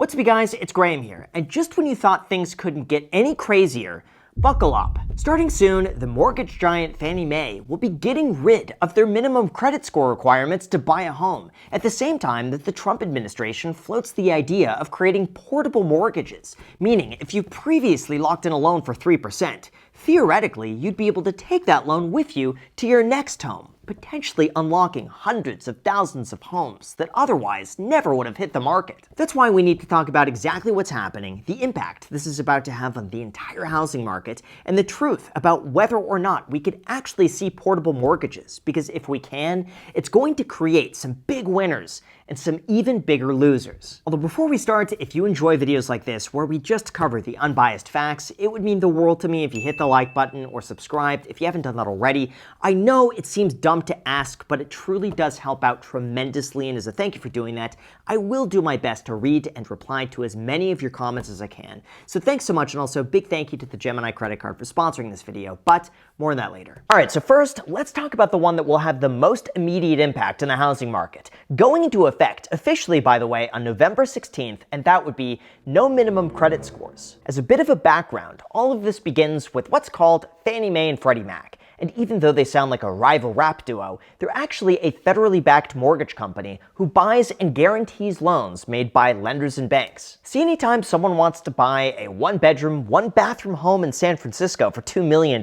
What's up, you guys? It's Graham here, and just when you thought things couldn't get any crazier, buckle up. Starting soon, the mortgage giant Fannie Mae will be getting rid of their minimum credit score requirements to buy a home, at the same time that the Trump administration floats the idea of creating portable mortgages, meaning if you previously locked in a loan for 3%, theoretically you'd be able to take that loan with you to your next home, potentially unlocking hundreds of thousands of homes that otherwise never would have hit the market. That's why we need to talk about exactly what's happening, the impact this is about to have on the entire housing market, and the truth about whether or not we could actually see portable mortgages, because if we can, it's going to create some big winners and some even bigger losers. Although before we start, if you enjoy videos like this where we just cover the unbiased facts, it would mean the world to me if you hit the like button or subscribed if you haven't done that already. I know it seems dumb to ask, but it truly does help out tremendously, and as a thank you for doing that, I will do my best to read and reply to as many of your comments as I can. So thanks so much, and also a big thank you to the Gemini credit card for sponsoring this video, but more on that later. Alright, so first, let's talk about the one that will have the most immediate impact on the housing market, going into effect officially, by the way, on November 16th, and that would be no minimum credit scores. As a bit of a background, all of this begins with what's called Fannie Mae and Freddie Mac. And even though they sound like a rival rap duo, they're actually a federally backed mortgage company who buys and guarantees loans made by lenders and banks. See, anytime someone wants to buy a one-bedroom, one-bathroom home in San Francisco for $2 million,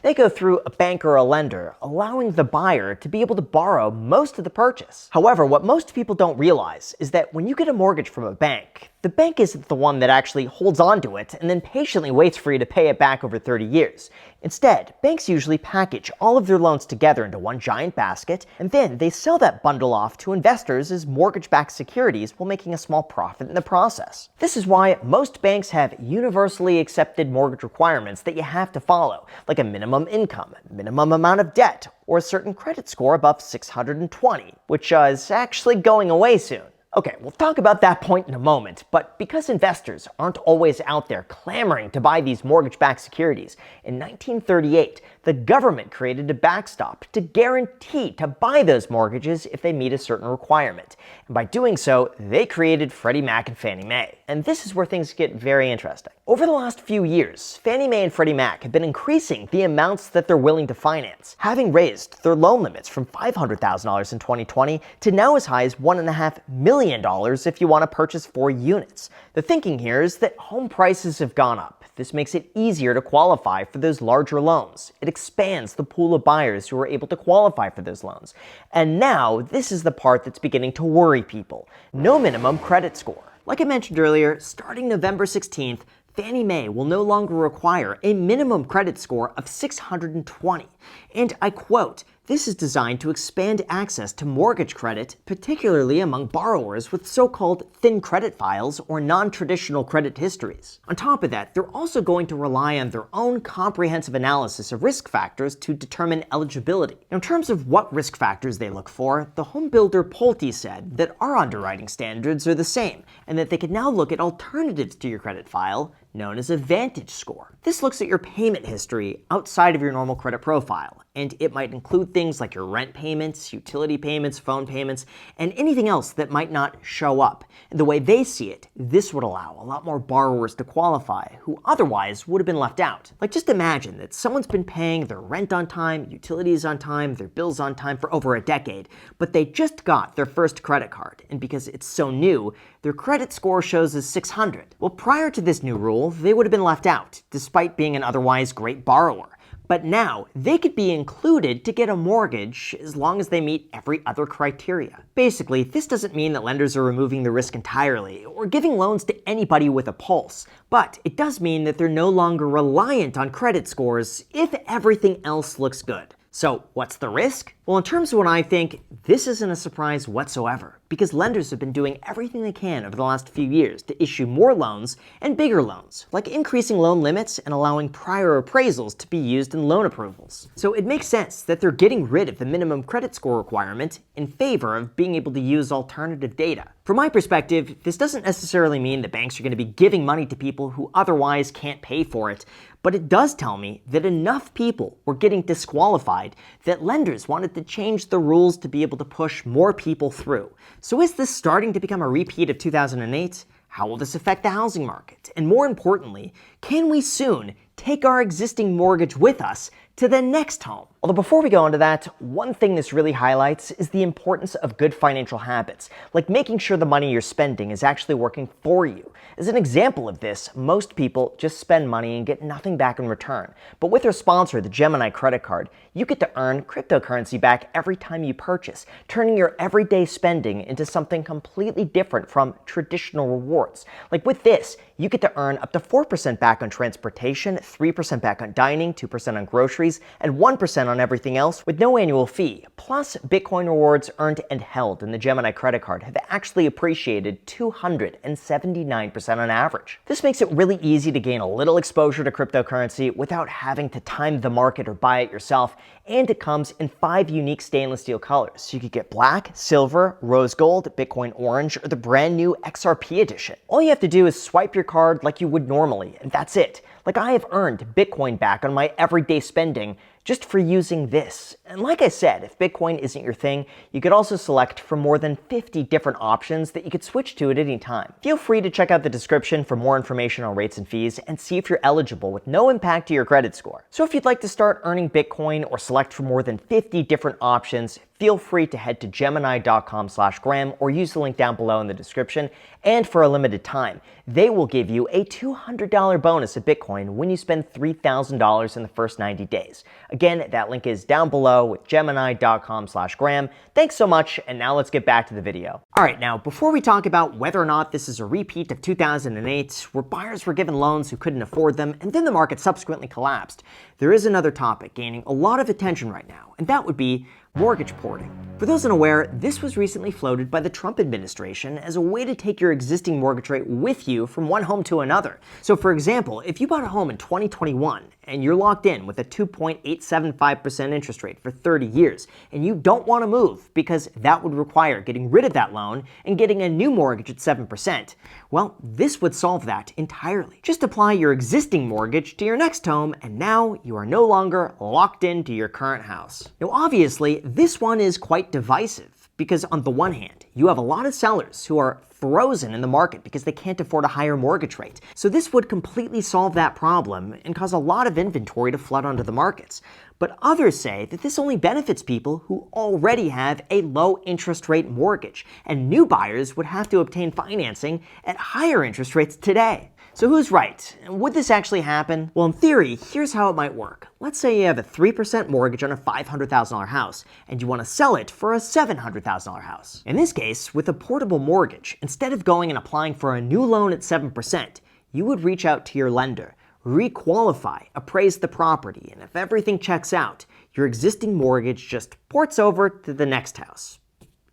they go through a bank or a lender, allowing the buyer to be able to borrow most of the purchase. However, what most people don't realize is that when you get a mortgage from a bank, the bank isn't the one that actually holds onto it and then patiently waits for you to pay it back over 30 years. Instead, banks usually package all of their loans together into one giant basket, and then they sell that bundle off to investors as mortgage-backed securities while making a small profit in the process. This is why most banks have universally accepted mortgage requirements that you have to follow, like a minimum income, minimum amount of debt, or a certain credit score above 620, which is actually going away soon. Okay, we'll talk about that point in a moment, but because investors aren't always out there clamoring to buy these mortgage-backed securities, in 1938, the government created a backstop to guarantee to buy those mortgages if they meet a certain requirement. And by doing so, they created Freddie Mac and Fannie Mae. And this is where things get very interesting. Over the last few years, Fannie Mae and Freddie Mac have been increasing the amounts that they're willing to finance, having raised their loan limits from $500,000 in 2020 to now as high as $1.5 million if you want to purchase 4 units. The thinking here is that home prices have gone up. This makes it easier to qualify for those larger loans. It expands the pool of buyers who are able to qualify for those loans. And now, this is the part that's beginning to worry people. No minimum credit score. Like I mentioned earlier, starting November 16th, Fannie Mae will no longer require a minimum credit score of 620. And I quote, "This is designed to expand access to mortgage credit, particularly among borrowers with so-called thin credit files or non-traditional credit histories." On top of that, they're also going to rely on their own comprehensive analysis of risk factors to determine eligibility. Now, in terms of what risk factors they look for, the home builder Pulte said that our underwriting standards are the same, and that they can now look at alternatives to your credit file, known as a VantageScore. This looks at your payment history outside of your normal credit profile, and it might include things like your rent payments, utility payments, phone payments, and anything else that might not show up. And the way they see it, this would allow a lot more borrowers to qualify who otherwise would have been left out. Like, just imagine that someone's been paying their rent on time, utilities on time, their bills on time for over a decade, but they just got their first credit card, and because it's so new, their credit score shows as 600. Well, prior to this new rule, they would have been left out, despite being an otherwise great borrower. But now, they could be included to get a mortgage as long as they meet every other criteria. Basically, this doesn't mean that lenders are removing the risk entirely or giving loans to anybody with a pulse, but it does mean that they're no longer reliant on credit scores if everything else looks good. So, what's the risk? Well, in terms of what I think, this isn't a surprise whatsoever, because lenders have been doing everything they can over the last few years to issue more loans and bigger loans, like increasing loan limits and allowing prior appraisals to be used in loan approvals. So it makes sense that they're getting rid of the minimum credit score requirement in favor of being able to use alternative data. From my perspective, this doesn't necessarily mean that banks are going to be giving money to people who otherwise can't pay for it, but it does tell me that enough people were getting disqualified that lenders wanted to change the rules to be able to push more people through. So is this starting to become a repeat of 2008? How will this affect the housing market? And more importantly, can we soon take our existing mortgage with us to the next home? Although before we go into that, one thing this really highlights is the importance of good financial habits, like making sure the money you're spending is actually working for you. As an example of this, most people just spend money and get nothing back in return. But with our sponsor, the Gemini credit card, you get to earn cryptocurrency back every time you purchase, turning your everyday spending into something completely different from traditional rewards. Like with this, you get to earn up to 4% back on transportation, 3% back on dining, 2% on groceries, and 1% on everything else with no annual fee. Plus, Bitcoin rewards earned and held in the Gemini credit card have actually appreciated 279% on average. This makes it really easy to gain a little exposure to cryptocurrency without having to time the market or buy it yourself, and it comes in 5 unique stainless steel colors. So you could get black, silver, rose gold, Bitcoin orange, or the brand new XRP edition. All you have to do is swipe your card like you would normally, and that's it. Like I have earned Bitcoin back on my everyday spending just for using this. And like I said, if Bitcoin isn't your thing, you could also select from more than 50 different options that you could switch to at any time. Feel free to check out the description for more information on rates and fees and see if you're eligible with no impact to your credit score. So if you'd like to start earning Bitcoin or select from more than 50 different options, feel free to head to gemini.com/Graham or use the link down below in the description. And for a limited time, they will give you a $200 bonus of Bitcoin when you spend $3,000 in the first 90 days. Again, that link is down below with gemini.com/Graham. Thanks so much, and now let's get back to the video. All right, now before we talk about whether or not this is a repeat of 2008, where buyers were given loans who couldn't afford them, and then the market subsequently collapsed, there is another topic gaining a lot of attention right now, and that would be mortgage porting. For those unaware, this was recently floated by the Trump administration as a way to take your existing mortgage rate with you from one home to another. So for example, if you bought a home in 2021 and you're locked in with a 2.875% interest rate for 30 years, and you don't want to move because that would require getting rid of that loan and getting a new mortgage at 7%, well, this would solve that entirely. Just apply your existing mortgage to your next home, and now you are no longer locked into your current house. Now obviously, this one is quite divisive because on the one hand, you have a lot of sellers who are frozen in the market because they can't afford a higher mortgage rate. So this would completely solve that problem and cause a lot of inventory to flood onto the markets. But others say that this only benefits people who already have a low interest rate mortgage, and new buyers would have to obtain financing at higher interest rates today. So who's right? Would this actually happen? Well, in theory, here's how it might work. Let's say you have a 3% mortgage on a $500,000 house, and you want to sell it for a $700,000 house. In this case, with a portable mortgage, instead of going and applying for a new loan at 7%, you would reach out to your lender, requalify, appraise the property, and if everything checks out, your existing mortgage just ports over to the next house.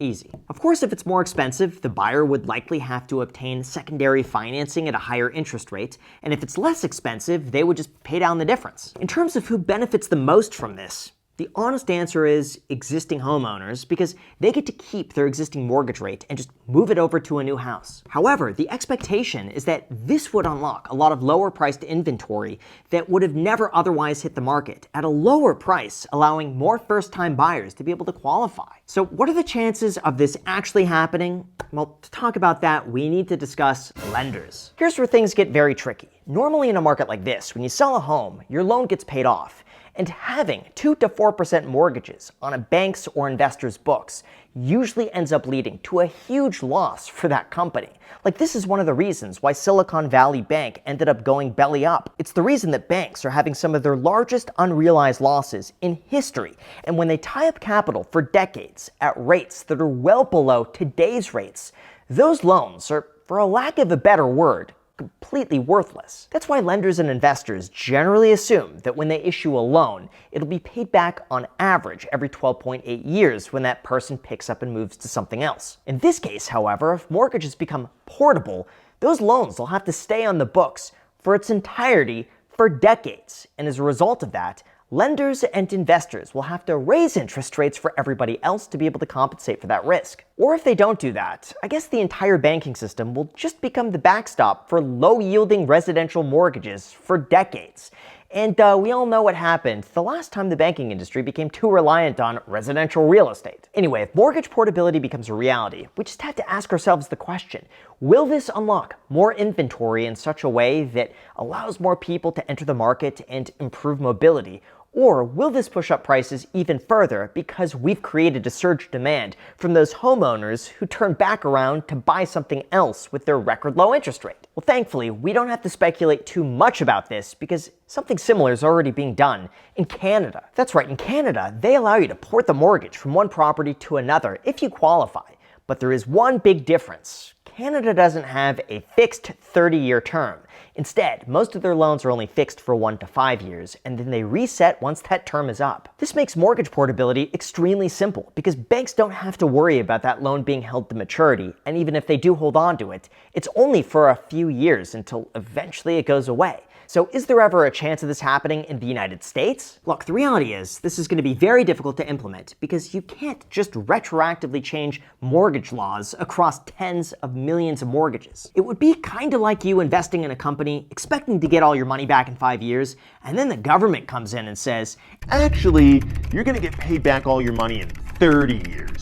Easy. Of course, if it's more expensive, the buyer would likely have to obtain secondary financing at a higher interest rate, and if it's less expensive, they would just pay down the difference. In terms of who benefits the most from this, the honest answer is existing homeowners, because they get to keep their existing mortgage rate and just move it over to a new house. However, the expectation is that this would unlock a lot of lower priced inventory that would have never otherwise hit the market at a lower price, allowing more first-time buyers to be able to qualify. So what are the chances of this actually happening? Well, to talk about that, we need to discuss lenders. Here's where things get very tricky. Normally in a market like this, when you sell a home, your loan gets paid off. And having 2 to 4% mortgages on a bank's or investor's books usually ends up leading to a huge loss for that company. Like, this is one of the reasons why Silicon Valley Bank ended up going belly up. It's the reason that banks are having some of their largest unrealized losses in history. And when they tie up capital for decades at rates that are well below today's rates, those loans are, for a lack of a better word, completely worthless. That's why lenders and investors generally assume that when they issue a loan, it'll be paid back on average every 12.8 years when that person picks up and moves to something else. In this case, however, if mortgages become portable, those loans will have to stay on the books for its entirety for decades. And as a result of that, lenders and investors will have to raise interest rates for everybody else to be able to compensate for that risk. Or if they don't do that, I guess the entire banking system will just become the backstop for low-yielding residential mortgages for decades. And we all know what happened the last time the banking industry became too reliant on residential real estate. Anyway, if mortgage portability becomes a reality, we just have to ask ourselves the question, will this unlock more inventory in such a way that allows more people to enter the market and improve mobility? Or will this push up prices even further because we've created a surge demand from those homeowners who turn back around to buy something else with their record low interest rate? Well, thankfully, we don't have to speculate too much about this because something similar is already being done in Canada. That's right, in Canada, they allow you to port the mortgage from one property to another if you qualify. But there is one big difference. Canada doesn't have a fixed 30-year term. Instead, most of their loans are only fixed for 1 to 5 years, and then they reset once that term is up. This makes mortgage portability extremely simple because banks don't have to worry about that loan being held to maturity, and even if they do hold on to it, it's only for a few years until eventually it goes away. So is there ever a chance of this happening in the United States? Look, the reality is this is going to be very difficult to implement because you can't just retroactively change mortgage laws across tens of millions of mortgages. It would be kind of like you investing in a company, expecting to get all your money back in 5 years, and then the government comes in and says, actually, you're going to get paid back all your money in 30 years.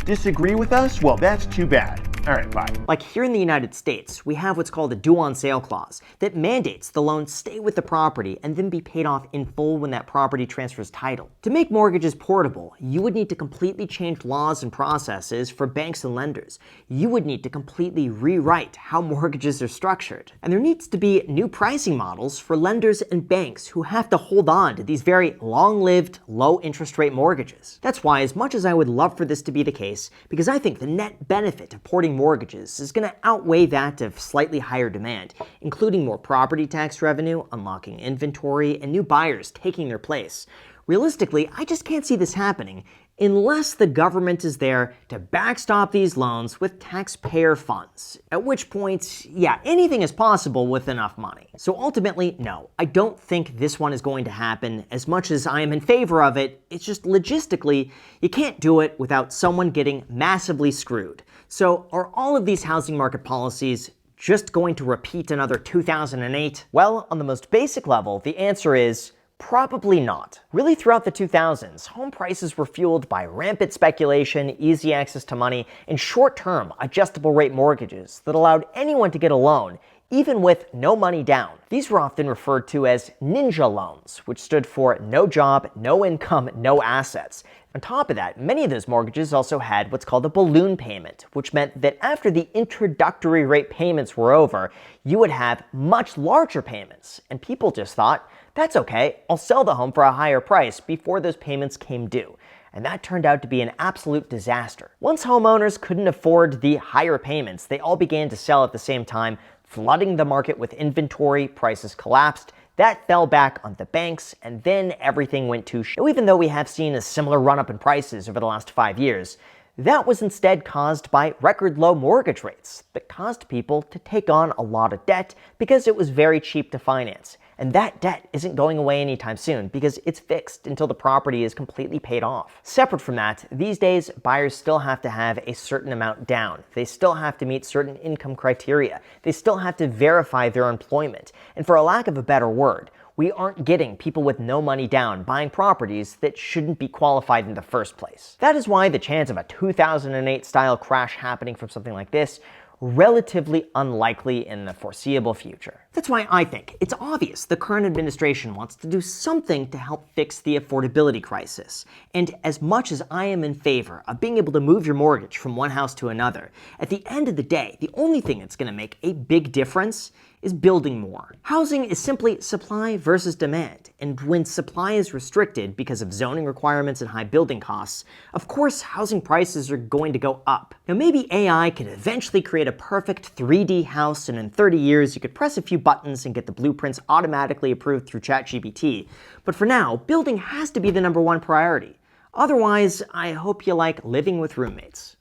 Disagree with us? Well, that's too bad. All right, bye. Like here in the United States, we have what's called a due on sale clause that mandates the loan stay with the property and then be paid off in full when that property transfers title. To make mortgages portable, you would need to completely change laws and processes for banks and lenders. You would need to completely rewrite how mortgages are structured. And there needs to be new pricing models for lenders and banks who have to hold on to these very long-lived, low interest rate mortgages. That's why, as much as I would love for this to be the case, because I think the net benefit of porting mortgages is going to outweigh that of slightly higher demand, including more property tax revenue, unlocking inventory, and new buyers taking their place. Realistically, I just can't see this happening unless the government is there to backstop these loans with taxpayer funds. At which point, yeah, anything is possible with enough money. So ultimately, no, I don't think this one is going to happen. As much as I am in favor of it, it's just logistically, you can't do it without someone getting massively screwed. So are all of these housing market policies just going to repeat another 2008? Well, on the most basic level, the answer is probably not. Really, throughout the 2000s, home prices were fueled by rampant speculation, easy access to money, and short-term adjustable rate mortgages that allowed anyone to get a loan, even with no money down. These were often referred to as ninja loans, which stood for no job, no income, no assets. On top of that, many of those mortgages also had what's called a balloon payment, which meant that after the introductory rate payments were over, you would have much larger payments. And people just thought, that's okay, I'll sell the home for a higher price before those payments came due. And that turned out to be an absolute disaster. Once homeowners couldn't afford the higher payments, they all began to sell at the same time, flooding the market with inventory, prices collapsed, that fell back on the banks, and then everything went to shit. Even though we have seen a similar run-up in prices over the last 5 years, that was instead caused by record low mortgage rates that caused people to take on a lot of debt because it was very cheap to finance. And that debt isn't going away anytime soon because it's fixed until the property is completely paid off. Separate from that, these days, buyers still have to have a certain amount down. They still have to meet certain income criteria. They still have to verify their employment. And for a lack of a better word, we aren't getting people with no money down buying properties that shouldn't be qualified in the first place. That is why the chance of a 2008 style crash happening from something like this relatively unlikely in the foreseeable future. That's why I think it's obvious the current administration wants to do something to help fix the affordability crisis. And as much as I am in favor of being able to move your mortgage from one house to another, at the end of the day, the only thing that's going to make a big difference is building more. Housing is simply supply versus demand, and when supply is restricted because of zoning requirements and high building costs, of course housing prices are going to go up. Now maybe AI could eventually create a perfect 3D house, and in 30 years you could press a few buttons and get the blueprints automatically approved through ChatGPT, but for now, building has to be the #1 priority. Otherwise, I hope you like living with roommates.